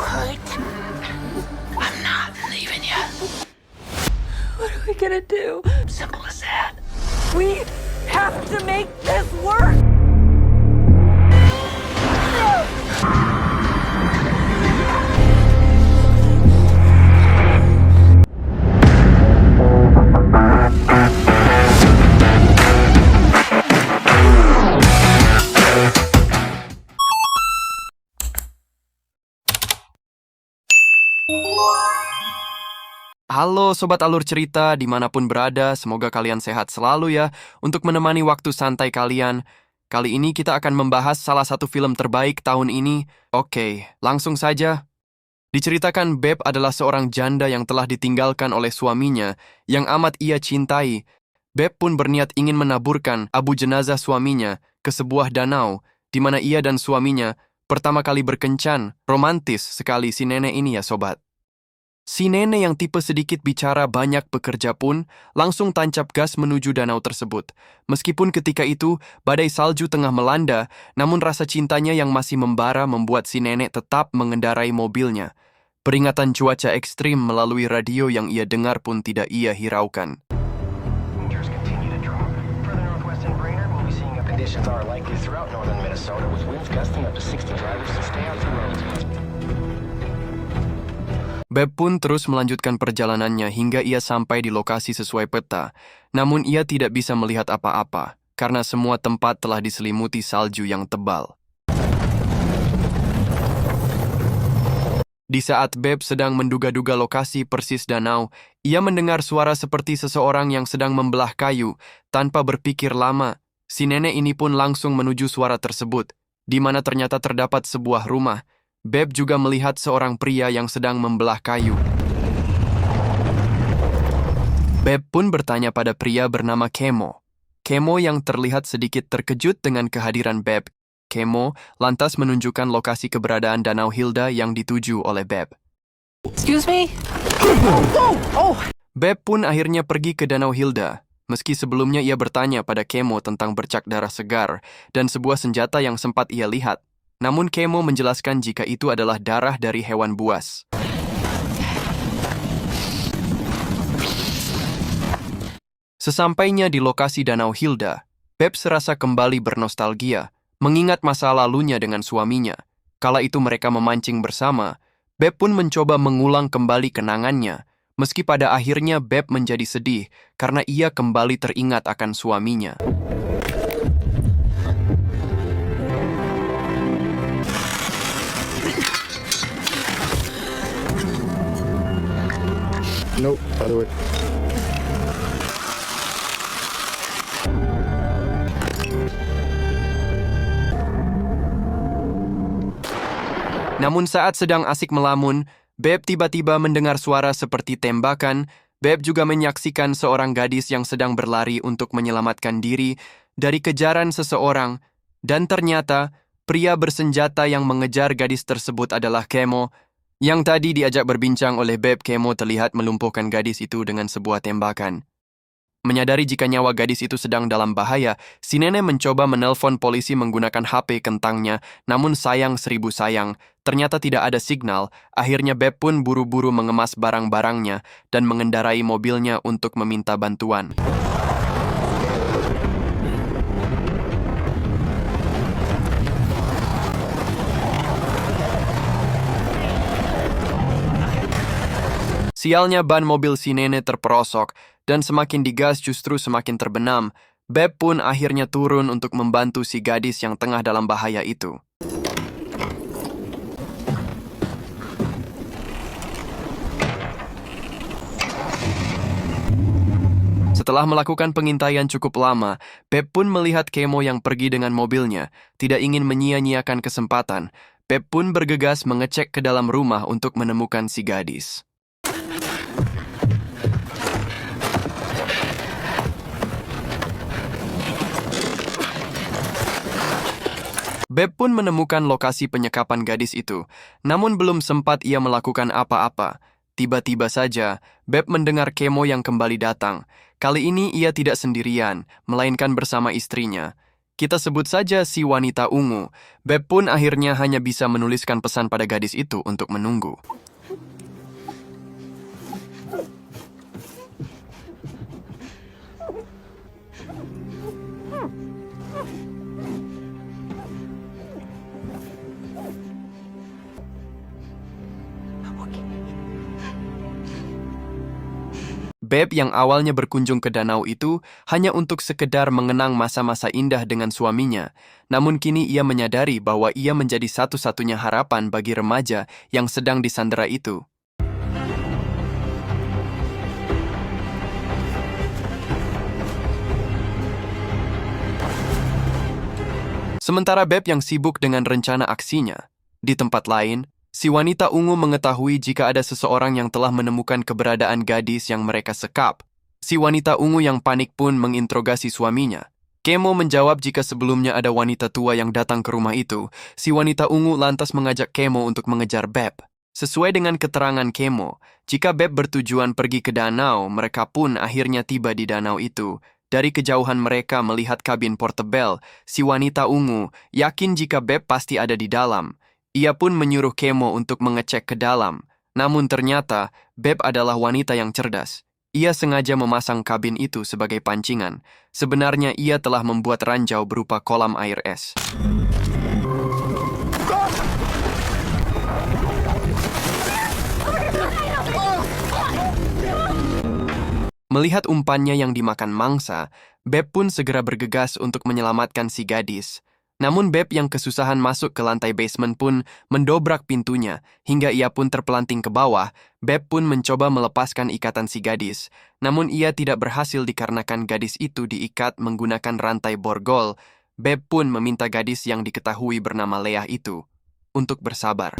What? I'm not leaving yet. What are we gonna do? Simple as that. We have to make this work! Halo Sobat Alur Cerita, dimanapun berada, semoga kalian sehat selalu ya. Untuk menemani waktu santai kalian, kali ini kita akan membahas salah satu film terbaik tahun ini. Oke, langsung saja. Diceritakan Beb adalah seorang janda yang telah ditinggalkan oleh suaminya, yang amat ia cintai. Beb pun berniat ingin menaburkan abu jenazah suaminya ke sebuah danau, di mana ia dan suaminya pertama kali berkencan. Romantis sekali si nenek ini ya sobat. Si nenek yang tipe sedikit bicara banyak bekerja pun langsung tancap gas menuju danau tersebut. Meskipun ketika itu badai salju tengah melanda, namun rasa cintanya yang masih membara membuat si nenek tetap mengendarai mobilnya. Peringatan cuaca ekstrim melalui radio yang ia dengar pun tidak ia hiraukan. Temperatures continue to drop. Further northwest in Brainerd, we'll be seeing conditions are likely throughout northern Minnesota with winds gusting up to 60 drivers to stay off the roads. Beb pun terus melanjutkan perjalanannya hingga ia sampai di lokasi sesuai peta. Namun ia tidak bisa melihat apa-apa, karena semua tempat telah diselimuti salju yang tebal. Di saat Beb sedang menduga-duga lokasi persis danau, ia mendengar suara seperti seseorang yang sedang membelah kayu. Tanpa berpikir lama, si nenek ini pun langsung menuju suara tersebut, di mana ternyata terdapat sebuah rumah. Beb juga melihat seorang pria yang sedang membelah kayu. Beb pun bertanya pada pria bernama Kemo. Kemo yang terlihat sedikit terkejut dengan kehadiran Beb. Kemo lantas menunjukkan lokasi keberadaan Danau Hilda yang dituju oleh Beb. Excuse me? Beb pun akhirnya pergi ke Danau Hilda. Meski sebelumnya ia bertanya pada Kemo tentang bercak darah segar dan sebuah senjata yang sempat ia lihat. Namun Kemo menjelaskan jika itu adalah darah dari hewan buas. Sesampainya di lokasi Danau Hilda, Beb serasa kembali bernostalgia, mengingat masa lalunya dengan suaminya. Kala itu mereka memancing bersama, Beb pun mencoba mengulang kembali kenangannya, meski pada akhirnya Beb menjadi sedih karena ia kembali teringat akan suaminya. Nope, other way. Namun saat sedang asik melamun, Beb tiba-tiba mendengar suara seperti tembakan. Beb juga menyaksikan seorang gadis yang sedang berlari untuk menyelamatkan diri dari kejaran seseorang. Dan ternyata, pria bersenjata yang mengejar gadis tersebut adalah Kemo. Yang tadi diajak berbincang oleh Beb, Kemo terlihat melumpuhkan gadis itu dengan sebuah tembakan. Menyadari jika nyawa gadis itu sedang dalam bahaya, si nenek mencoba menelpon polisi menggunakan HP kentangnya, namun sayang seribu sayang, ternyata tidak ada signal. Akhirnya Beb pun buru-buru mengemas barang-barangnya dan mengendarai mobilnya untuk meminta bantuan. Sialnya ban mobil si nenek terperosok, dan semakin digas justru semakin terbenam. Beb pun akhirnya turun untuk membantu si gadis yang tengah dalam bahaya itu. Setelah melakukan pengintaian cukup lama, Beb pun melihat Kemo yang pergi dengan mobilnya, tidak ingin menyia-nyiakan kesempatan. Beb pun bergegas mengecek ke dalam rumah untuk menemukan si gadis. Beb pun menemukan lokasi penyekapan gadis itu, namun belum sempat ia melakukan apa-apa. Tiba-tiba saja, Beb mendengar Kemo yang kembali datang. Kali ini ia tidak sendirian, melainkan bersama istrinya. Kita sebut saja si wanita ungu. Beb pun akhirnya hanya bisa menuliskan pesan pada gadis itu untuk menunggu. Beb yang awalnya berkunjung ke danau itu hanya untuk sekedar mengenang masa-masa indah dengan suaminya. Namun kini ia menyadari bahwa ia menjadi satu-satunya harapan bagi remaja yang sedang disandera itu. Sementara Beb yang sibuk dengan rencana aksinya, di tempat lain, si wanita ungu mengetahui jika ada seseorang yang telah menemukan keberadaan gadis yang mereka sekap. Si wanita ungu yang panik pun menginterogasi suaminya. Kemo menjawab jika sebelumnya ada wanita tua yang datang ke rumah itu. Si wanita ungu lantas mengajak Kemo untuk mengejar Beb. Sesuai dengan keterangan Kemo, jika Beb bertujuan pergi ke danau, mereka pun akhirnya tiba di danau itu. Dari kejauhan mereka melihat kabin portable, si wanita ungu yakin jika Beb pasti ada di dalam. Ia pun menyuruh Kemo untuk mengecek ke dalam. Namun ternyata, Beb adalah wanita yang cerdas. Ia sengaja memasang kabin itu sebagai pancingan. Sebenarnya ia telah membuat ranjau berupa kolam air es. Melihat umpannya yang dimakan mangsa, Beb pun segera bergegas untuk menyelamatkan si gadis. Namun Beb yang kesusahan masuk ke lantai basement pun mendobrak pintunya, hingga ia pun terpelanting ke bawah. Beb pun mencoba melepaskan ikatan si gadis, namun ia tidak berhasil dikarenakan gadis itu diikat menggunakan rantai borgol. Beb pun meminta gadis yang diketahui bernama Leah itu untuk bersabar.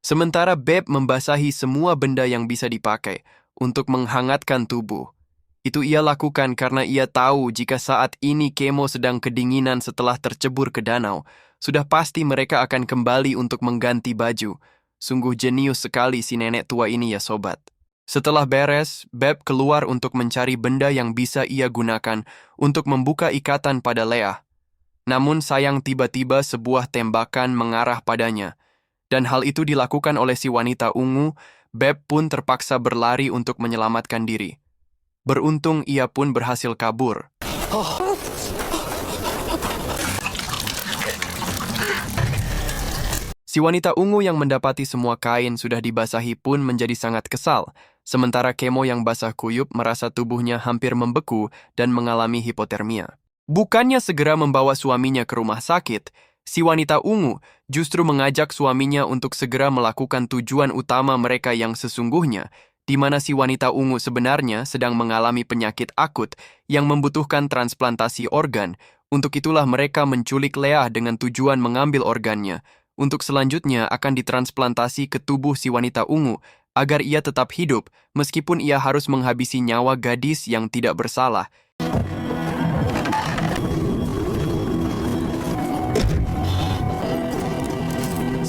Sementara Beb membasahi semua benda yang bisa dipakai untuk menghangatkan tubuh. Itu ia lakukan karena ia tahu jika saat ini Kemo sedang kedinginan setelah tercebur ke danau, sudah pasti mereka akan kembali untuk mengganti baju. Sungguh jenius sekali si nenek tua ini ya sobat. Setelah beres, Beb keluar untuk mencari benda yang bisa ia gunakan untuk membuka ikatan pada Leah. Namun sayang tiba-tiba sebuah tembakan mengarah padanya. Dan hal itu dilakukan oleh si wanita ungu. Beb pun terpaksa berlari untuk menyelamatkan diri. Beruntung ia pun berhasil kabur. Si wanita ungu yang mendapati semua kain sudah dibasahi pun menjadi sangat kesal. Sementara Kemo yang basah kuyup merasa tubuhnya hampir membeku dan mengalami hipotermia. Bukannya segera membawa suaminya ke rumah sakit, si wanita ungu justru mengajak suaminya untuk segera melakukan tujuan utama mereka yang sesungguhnya, di mana si wanita ungu sebenarnya sedang mengalami penyakit akut yang membutuhkan transplantasi organ. Untuk itulah mereka menculik Leah dengan tujuan mengambil organnya, untuk selanjutnya akan ditransplantasi ke tubuh si wanita ungu, agar ia tetap hidup meskipun ia harus menghabisi nyawa gadis yang tidak bersalah.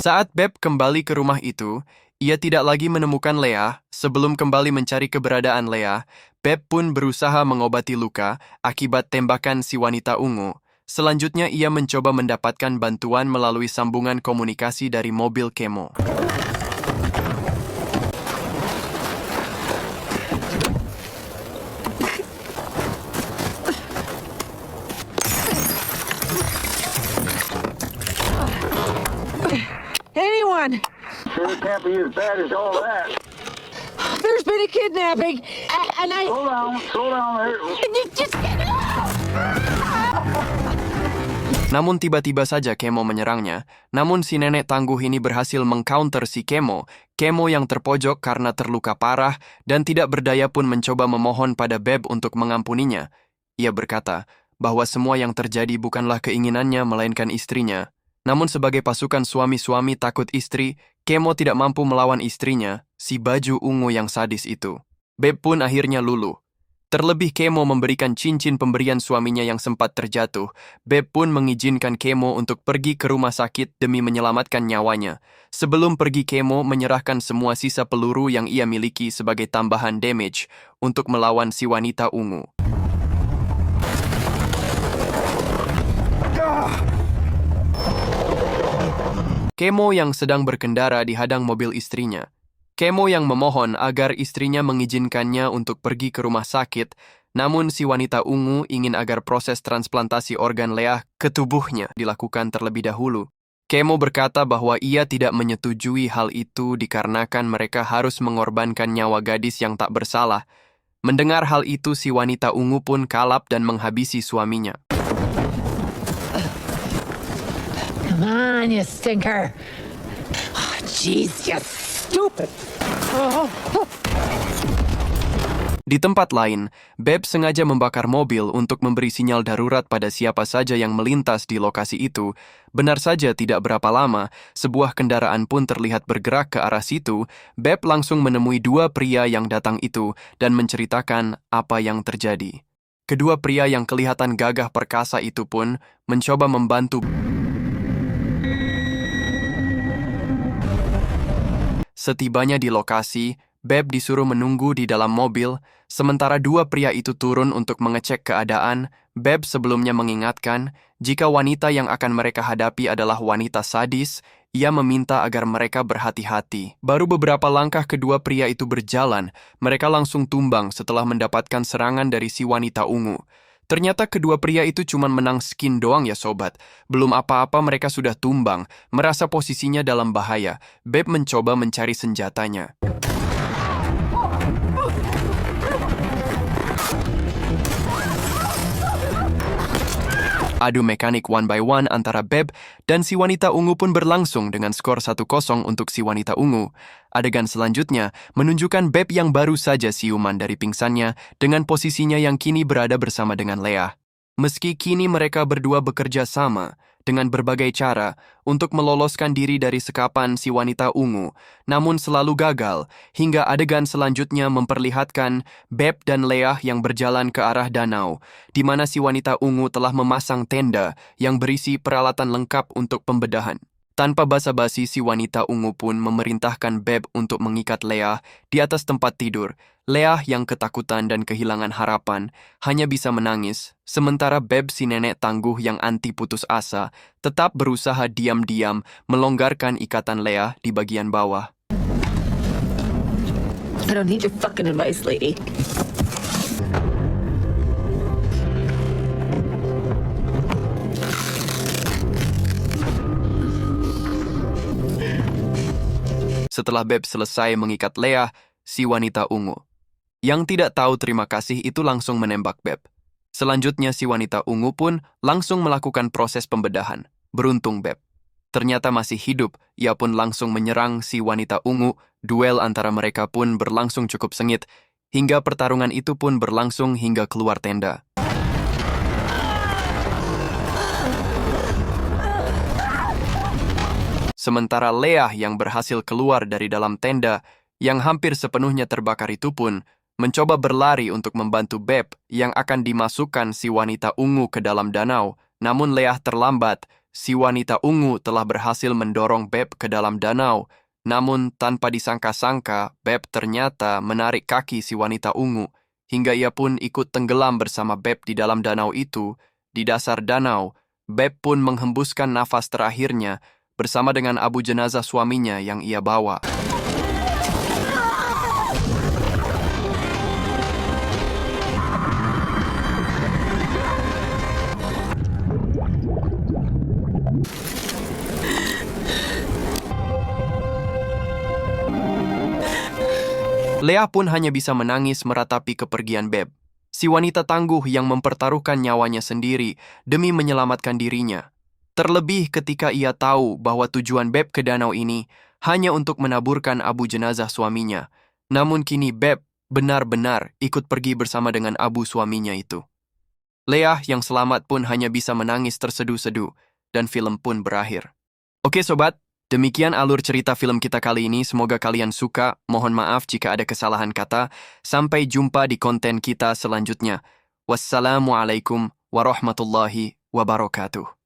Saat Beb kembali ke rumah itu, ia tidak lagi menemukan Leah. Sebelum kembali mencari keberadaan Leah, Beb pun berusaha mengobati luka akibat tembakan si wanita ungu. Selanjutnya ia mencoba mendapatkan bantuan melalui sambungan komunikasi dari mobil Kemo. Anyone! Sure can't be as bad as all that. There's been a kidnapping, and I... Slow down there. Just... Namun tiba-tiba saja Kemo menyerangnya. Namun si nenek tangguh ini berhasil mengcounter si Kemo. Kemo yang terpojok karena terluka parah dan tidak berdaya pun mencoba memohon pada Beb untuk mengampuninya. Ia berkata bahwa semua yang terjadi bukanlah keinginannya melainkan istrinya. Namun sebagai pasukan suami-suami takut istri, Kemo tidak mampu melawan istrinya, si baju ungu yang sadis itu. Beb pun akhirnya luluh. Terlebih Kemo memberikan cincin pemberian suaminya yang sempat terjatuh. Beb pun mengizinkan Kemo untuk pergi ke rumah sakit demi menyelamatkan nyawanya. Sebelum pergi, Kemo menyerahkan semua sisa peluru yang ia miliki sebagai tambahan damage untuk melawan si wanita ungu. Kemo yang sedang berkendara dihadang mobil istrinya. Kemo yang memohon agar istrinya mengizinkannya untuk pergi ke rumah sakit, namun si wanita ungu ingin agar proses transplantasi organ leah ke tubuhnya dilakukan terlebih dahulu. Kemo berkata bahwa ia tidak menyetujui hal itu dikarenakan mereka harus mengorbankan nyawa gadis yang tak bersalah. Mendengar hal itu, si wanita ungu pun kalap dan menghabisi suaminya. Come on, you stinker. Oh, jeez, you stupid. Di tempat lain, Beb sengaja membakar mobil untuk memberi sinyal darurat pada siapa saja yang melintas di lokasi itu. Benar saja tidak berapa lama, sebuah kendaraan pun terlihat bergerak ke arah situ. Beb langsung menemui dua pria yang datang itu dan menceritakan apa yang terjadi. Kedua pria yang kelihatan gagah perkasa itu pun mencoba membantu. Setibanya di lokasi, Beb disuruh menunggu di dalam mobil, sementara dua pria itu turun untuk mengecek keadaan. Beb sebelumnya mengingatkan, jika wanita yang akan mereka hadapi adalah wanita sadis, ia meminta agar mereka berhati-hati. Baru beberapa langkah kedua pria itu berjalan, mereka langsung tumbang setelah mendapatkan serangan dari si wanita ungu. Ternyata kedua pria itu cuma menang skin doang ya sobat. Belum apa-apa mereka sudah tumbang, merasa posisinya dalam bahaya. Beb mencoba mencari senjatanya. Adu mekanik 1-by-1 antara Beb dan si wanita ungu pun berlangsung dengan skor 1-0 untuk si wanita ungu. Adegan selanjutnya menunjukkan Beb yang baru saja siuman dari pingsannya dengan posisinya yang kini berada bersama dengan Leah. Meski kini mereka berdua bekerja sama dengan berbagai cara untuk meloloskan diri dari sekapan si wanita ungu, namun selalu gagal hingga adegan selanjutnya memperlihatkan Beb dan Leah yang berjalan ke arah danau, di mana si wanita ungu telah memasang tenda yang berisi peralatan lengkap untuk pembedahan. Tanpa basa-basi, si wanita ungu pun memerintahkan Beb untuk mengikat Leah di atas tempat tidur. Leah yang ketakutan dan kehilangan harapan hanya bisa menangis, sementara Beb, si nenek tangguh yang anti putus asa, tetap berusaha diam-diam melonggarkan ikatan Leah di bagian bawah. I don't need your fucking advice, lady. Setelah Beb selesai mengikat Leah, si wanita ungu yang tidak tahu terima kasih itu langsung menembak Beb. Selanjutnya si wanita ungu pun langsung melakukan proses pembedahan. Beruntung Beb ternyata masih hidup, ia pun langsung menyerang si wanita ungu. Duel antara mereka pun berlangsung cukup sengit, hingga pertarungan itu pun berlangsung hingga keluar tenda. Sementara Leah yang berhasil keluar dari dalam tenda yang hampir sepenuhnya terbakar itu pun mencoba berlari untuk membantu Beb yang akan dimasukkan si wanita ungu ke dalam danau. Namun Leah terlambat. Si wanita ungu telah berhasil mendorong Beb ke dalam danau. Namun tanpa disangka-sangka, Beb ternyata menarik kaki si wanita ungu hingga ia pun ikut tenggelam bersama Beb di dalam danau itu. Di dasar danau, Beb pun menghembuskan nafas terakhirnya bersama dengan abu jenazah suaminya yang ia bawa. Leah pun hanya bisa menangis meratapi kepergian Beb, si wanita tangguh yang mempertaruhkan nyawanya sendiri demi menyelamatkan dirinya. Terlebih ketika ia tahu bahwa tujuan Beb ke danau ini hanya untuk menaburkan abu jenazah suaminya. Namun kini Beb benar-benar ikut pergi bersama dengan abu suaminya itu. Leah yang selamat pun hanya bisa menangis terseduh-seduh dan film pun berakhir. Oke sobat, Demikian alur cerita film kita kali ini, semoga kalian suka. Mohon maaf jika ada kesalahan kata. Sampai jumpa di konten kita selanjutnya. Wassalamualaikum warahmatullahi wabarakatuh.